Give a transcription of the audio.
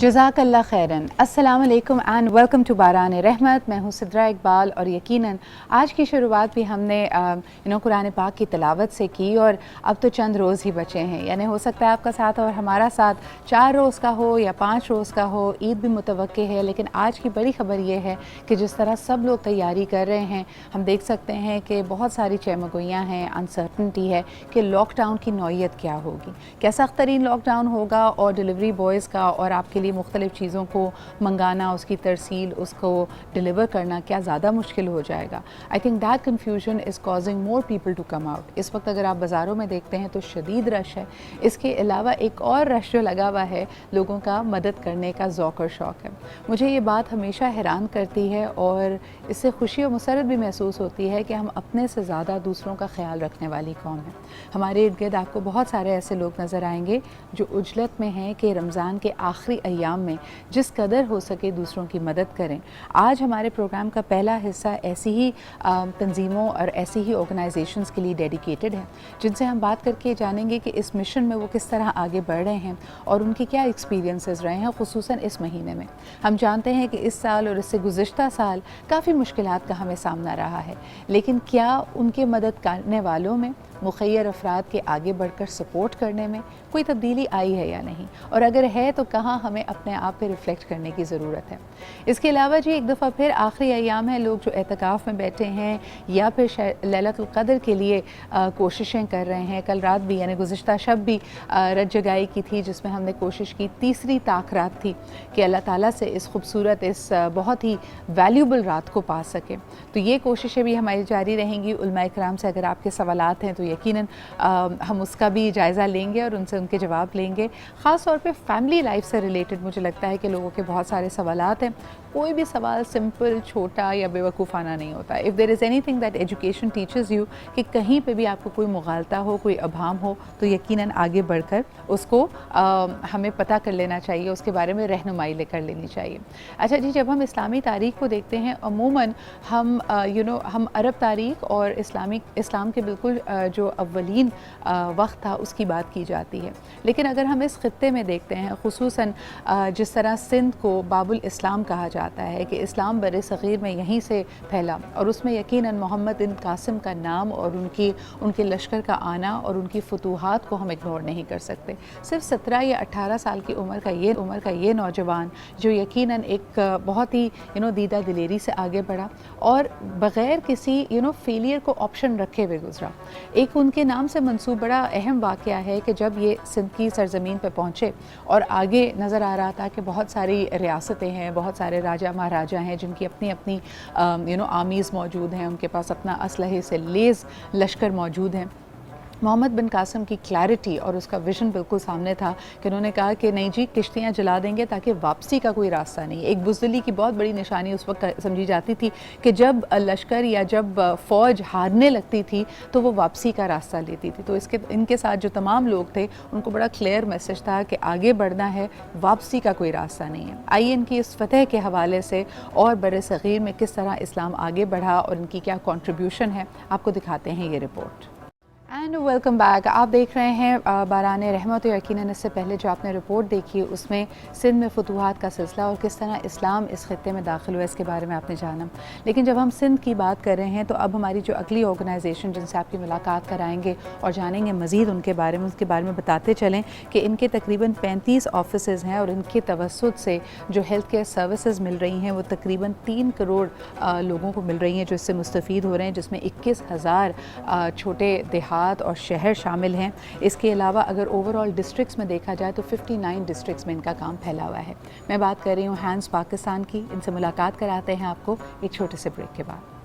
जज़ाक अल्लाह खैरन। अस्सलाम वालेकुम and welcome to बारान रहमत। मैं हूँ सिद्रा इकबाल और यकीनन आज की शुरुआत भी हमने कुरान पाक की तिलावत से की और अब तो चंद रोज़ ही बचे हैं, यानी हो सकता है आपका साथ और हमारा साथ 4 रोज़ का हो या 5 रोज़ का हो। ईद भी मुतवक्के है, लेकिन आज की बड़ी ख़बर ये है कि जिस तरह सब लोग तैयारी कर रहे हैं, हम देख सकते हैं कि बहुत सारी चहमगोइयाँ हैं, अनसर्टनटी है कि लॉकडाउन की नौइयत क्या होगी, क्या सख्त तरीन लॉकडाउन होगा और डिलीवरी बॉयज़ का और आपके लिए मुख्तलिफ़ चीज़ों को मंगाना, उसकी तरसील, उसको डिलीवर करना क्या ज़्यादा मुश्किल हो जाएगा। I think that confusion is causing more people to come out. इस वक्त अगर आप बाज़ारों में देखते हैं तो शदीद रश है। इसके अलावा एक और रश जो लगा हुआ है, लोगों का मदद करने का ज़ौक़ और शौक़ है। मुझे ये बात हमेशा हैरान करती है और इससे खुशी और मसरत भी महसूस होती है कि हम अपने से ज़्यादा दूसरों का ख्याल रखने वाली कौम है। हमारे इर्द गिर्द आपको बहुत सारे ऐसे लोग नज़र आएंगे जो उजलत में हैं कि रमज़ान के आखिरी अय्याम में जिस कदर हो सके दूसरों की मदद करें। आज हमारे प्रोग्राम का पहला हिस्सा ऐसी ही तंजीमों और ऐसी ही ऑर्गेनाइजेशंस के लिए डेडिकेटेड है, जिनसे हम बात करके जानेंगे कि इस मिशन में वो किस तरह आगे बढ़ रहे हैं और उनके क्या एक्सपीरियंसेस रहे हैं, खुसूसन इस महीने में। हम जानते हैं कि इस साल और इससे गुज़िश्ता साल काफ़ी मुश्किलात का हमें सामना रहा है, लेकिन क्या उनके मदद करने वालों में, मुखय्यर अफराद के आगे बढ़कर सपोर्ट करने में कोई तब्दीली आई है या नहीं, और अगर है तो कहाँ हमें अपने आप पे रिफ़्लेक्ट करने की ज़रूरत है। इसके अलावा जी एक दफ़ा फिर आखिरी अय्याम है, लोग जो एतकाफ़ में बैठे हैं या फिर लैलतुल क़द्र के लिए कोशिशें कर रहे हैं। कल रात भी यानी गुज़िश्ता शब भी रत जगाई की थी, जिसमें हमने कोशिश की, तीसरी ताक रात थी कि अल्लाह ताला से इस खूबसूरत, इस बहुत ही वैल्यूबल रात को पा सकें। तो ये कोशिशें भी हमारी जारी रहेंगी। उलमा इकराम से अगर आपके सवालात हैं तो यकीनन हम उसका भी जायज़ा लेंगे और उनसे उनके जवाब लेंगे। ख़ास तौर पे फैमिली लाइफ से रिलेटेड मुझे लगता है कि लोगों के बहुत सारे सवालात हैं। कोई भी सवाल सिंपल, छोटा या बेवकूफ़ाना नहीं होता। If there is anything that education teachers you, कि कहीं पे भी आपको कोई मुगालता हो, कोई अभाम हो, तो यकीनन आगे बढ़कर उसको हमें पता कर लेना चाहिए, उसके बारे में रहनुमाई लेकर लेनी चाहिए। अच्छा जी, जब हम इस्लामी तारीख़ को देखते हैं, अमूमन हम हम अरब तारीख़ और इस्लाम के बिल्कुल जो अव्वलीन वक्त था उसकी बात की जाती है। लेकिन अगर हम इस ख़ित्ते में देखते हैं, ख़ुसूसन जिस तरह सिंध को बाबुल इस्लाम कहा जाता है कि इस्लाम बर सग़ीर में यहीं से फैला, और उसमें यकीनन मोहम्मद बिन कासिम का नाम और उनके लश्कर का आना और उनकी फतूहात को हम इग्नोर नहीं कर सकते। सिर्फ 17 या 18 साल की उम्र का ये नौजवान जो यकीनन एक बहुत ही दीदा दिलेरी से आगे बढ़ा और बग़ैर किसी फेलियर को ऑप्शन रखे हुए गुजरा। एक उनके नाम से मंसूब बड़ा अहम वाक़या है कि जब ये सिंध की सरज़मीन पे पहुँचे और आगे नज़र आ रहा था कि बहुत सारी रियासतें हैं, बहुत सारे राजा महाराजा हैं जिनकी अपनी अपनी आर्मीज़ मौजूद हैं, उनके पास अपना असलहे से लेज़ लश्कर मौजूद हैं। मोहम्मद बिन कासिम की क्लैरिटी और उसका विज़न बिल्कुल सामने था कि उन्होंने कहा कि नहीं जी, किश्तियाँ जला देंगे ताकि वापसी का कोई रास्ता नहीं। एक बुज़दिली की बहुत बड़ी निशानी उस वक्त समझी जाती थी कि जब लश्कर या जब फ़ौज हारने लगती थी तो वो वापसी का रास्ता लेती थी। तो इनके साथ जो तमाम लोग थे उनको बड़ा क्लियर मैसेज था कि आगे बढ़ना है, वापसी का कोई रास्ता नहीं है। आइए इनकी इस फ़तह के हवाले से और बर सग़ीर में किस तरह इस्लाम आगे बढ़ा और इनकी क्या कॉन्ट्रीब्यूशन है, आपको दिखाते हैं ये रिपोर्ट। And welcome back. आप देख रहे हैं बारान रहमत। यकीनन इससे पहले जो आपने रिपोर्ट देखी उसमें सिंध में फतूहात का सिलसिला और किस तरह इस्लाम इस खित्ते में दाखिल हुआ, इसके बारे में आपने जाना। लेकिन जब हम सिंध की बात कर रहे हैं तो अब हमारी जो अगली ऑर्गेनाइजेशन जिनसे आपकी मुलाकात कराएंगे और जानेंगे मज़ीद उनके बारे में बताते चलें कि इनके तकरीबन 35 ऑफिसेज़ हैं और इनके तवस्सुत से जो हेल्थ केयर सर्विसेज मिल रही हैं वो तकरीबन 3 करोड़ लोगों को मिल रही हैं जो इससे मुस्तफ़ीद हो रहे हैं, जिसमें 21,000 छोटे देहात और शहर शामिल हैं। इसके अलावा अगर ओवरऑल डिस्ट्रिक्ट्स में देखा जाए तो 59 डिस्ट्रिक्ट्स में इनका काम फैला हुआ है। मैं बात कर रही हूँ हैंड्स पाकिस्तान की। इनसे मुलाकात कराते हैं आपको एक छोटे से ब्रेक के बाद।